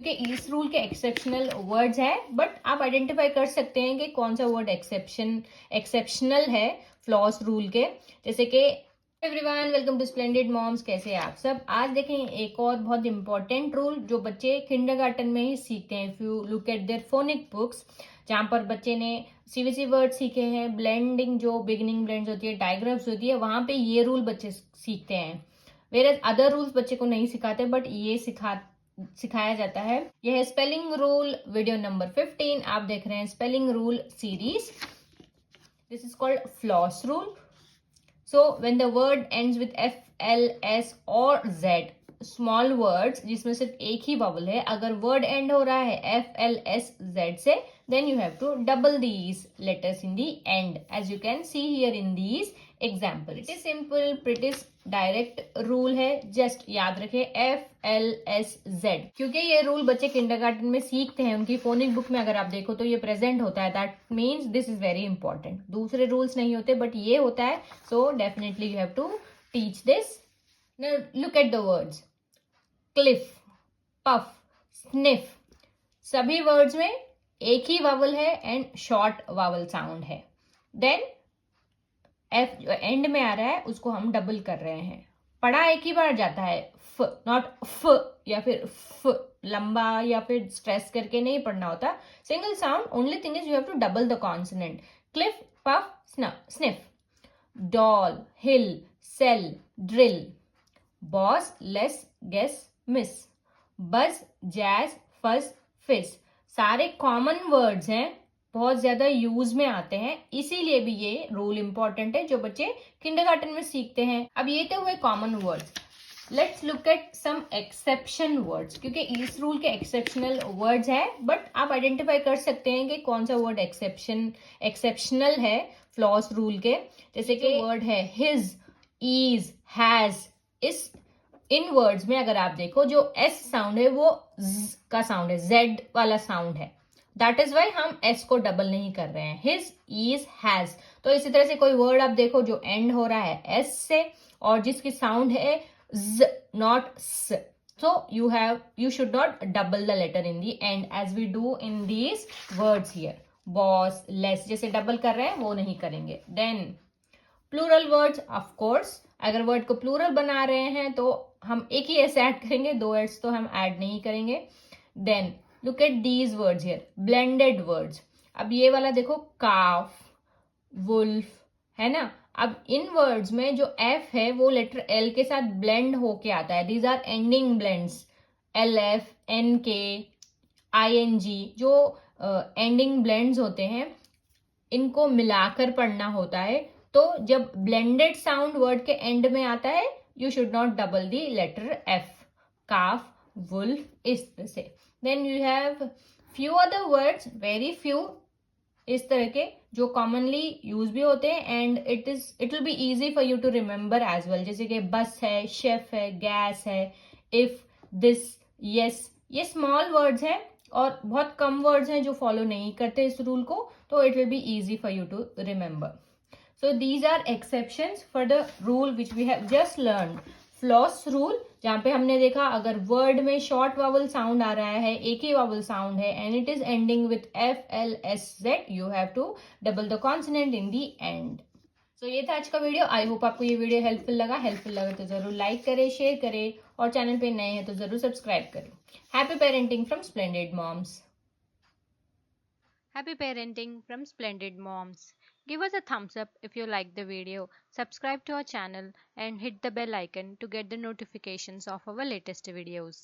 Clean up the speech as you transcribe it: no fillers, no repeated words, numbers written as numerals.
क्योंकि इस रूल के एक्सेप्शनल वर्ड्स हैं, बट आप आइडेंटिफाई कर सकते हैं कि कौन सा वर्ड एक्सेप्शनल है फ्लॉस रूल के। जैसे कि everyone, welcome to splendid moms. कैसे हैं आप सब? आज देखें एक और बहुत इंपॉर्टेंट रूल जो बच्चे किंडरगार्टन में ही सीखते हैं। If you look at there phonic books, जहां पर बच्चे ने सीवीसी वर्ड सीखे हैं, ब्लेंडिंग जो बिगिनिंग ब्लेंड्स होती है, डायग्राफ्स होती है, वहां पे ये रूल बच्चे सीखते हैं। वेयर अदर रूल्स बच्चे को नहीं सिखाते, बट ये सिखाया जाता है। यह है स्पेलिंग रूल वीडियो नंबर 15। आप देख रहे हैं spelling rule series. This is called floss rule. So when the word ends with F, L, S और जेड, स्मॉल वर्ड्स जिसमें सिर्फ एक ही बबल है, अगर वर्ड एंड हो रहा है एफ, एल, एस, जेड से, then you have to double these letters in the end, as you can see here in these examples. It is simple, pretty direct rule है। just याद रखें F, L, S, Z, क्योंकि ये rule बच्चे kindergarten में सीखते हैं। उनकी फोनिक बुक में अगर आप देखो तो ये प्रेजेंट होता है। That means this is very important. दूसरे रूल्स नहीं होते, बट ये होता है। So definitely you have to teach this. Now look at the words cliff, puff, sniff। सभी वर्ड्स में एक ही वावल है एंड शॉर्ट वावल साउंड है। देन एफ जो एंड में आ रहा है उसको हम डबल कर रहे हैं। पढ़ा एक ही बार जाता है, फ, नॉट फ या फिर फ लंबा या फिर स्ट्रेस करके नहीं पढ़ना होता। Single sound, only thing is you have to double the consonant. Cliff, puff, sniff. Doll, hill, sell, drill. Boss, less, guess, miss. Buzz, jazz, fuzz, fizz. सारे कॉमन वर्ड्स हैं, बहुत ज्यादा यूज में आते हैं, इसीलिए भी ये रूल इंपॉर्टेंट है जो बच्चे किंडरगार्टन में सीखते हैं। अब ये तो हुए common words. Let's look at some exception words, क्योंकि इस रूल के एक्सेप्शनल वर्ड्स हैं, बट आप आइडेंटिफाई कर सकते हैं कि कौन सा वर्ड एक्सेप्शनल है फ्लॉस रूल के। जैसे कि वर्ड है हिज, ईज, हैज। इन वर्ड्स में अगर आप देखो जो एस साउंड है वो z का साउंड है, जेड वाला साउंड है। दैट इज वाई हम एस को डबल नहीं कर रहे हैं। His, is, has. तो इसी तरह से कोई वर्ड आप देखो जो एंड हो रहा है एस से और जिसकी साउंड है z, नॉट स, so you should not double the letter in the end as we do in these words here. boss, less जैसे डबल कर रहे हैं वो नहीं करेंगे। then plural words, of course अगर वर्ड को प्लूरल बना रहे हैं तो हम एक ही एस ऐड करेंगे, दो एस तो हम ऐड नहीं करेंगे। Then look at these words here, blended words. अब ये वाला देखो, काफ, वुल्फ, है ना। अब इन वर्ड्स में जो एफ है वो लेटर एल के साथ ब्लेंड होके आता है। These are ending blends, L, F, N, K, I, N, जी। जो एंडिंग ब्लेंड्स होते हैं इनको मिलाकर पढ़ना होता है। तो जब ब्लेंडेड साउंड वर्ड के एंड में आता है, you should not double the letter F. Calf, wolf, इस तरह से। Then you have few other words, very few इस तरह के जो कॉमनली यूज भी होते हैं and it will be easy for you to remember as well. जैसे कि बस है, शेफ है, गैस है, इफ, दिस, यस। ये स्मॉल वर्ड्स हैं और बहुत कम वर्ड्स हैं जो फॉलो नहीं करते इस रूल को, तो it will be easy for you to remember. So these are exceptions for the rule which we have just learned. Floss rule, जहाँ पे हमने देखा अगर वर्ड में शॉर्ट वावल साउंड आ रहा है, एक ही वावल साउंड है and it is ending with F, L, S, Z, you have to double the consonant in the end. So ये था आज का वीडियो। आई होप आपको ये वीडियो हेल्पफुल लगा तो जरूर लाइक करें, शेयर करें और चैनल पे नए हैं तो जरूर सब्सक्राइब करें। Happy parenting from Splendid Moms. Happy parenting from Splendid Moms. Give us a thumbs up if you like the video, subscribe to our channel and hit the bell icon to get the notifications of our latest videos.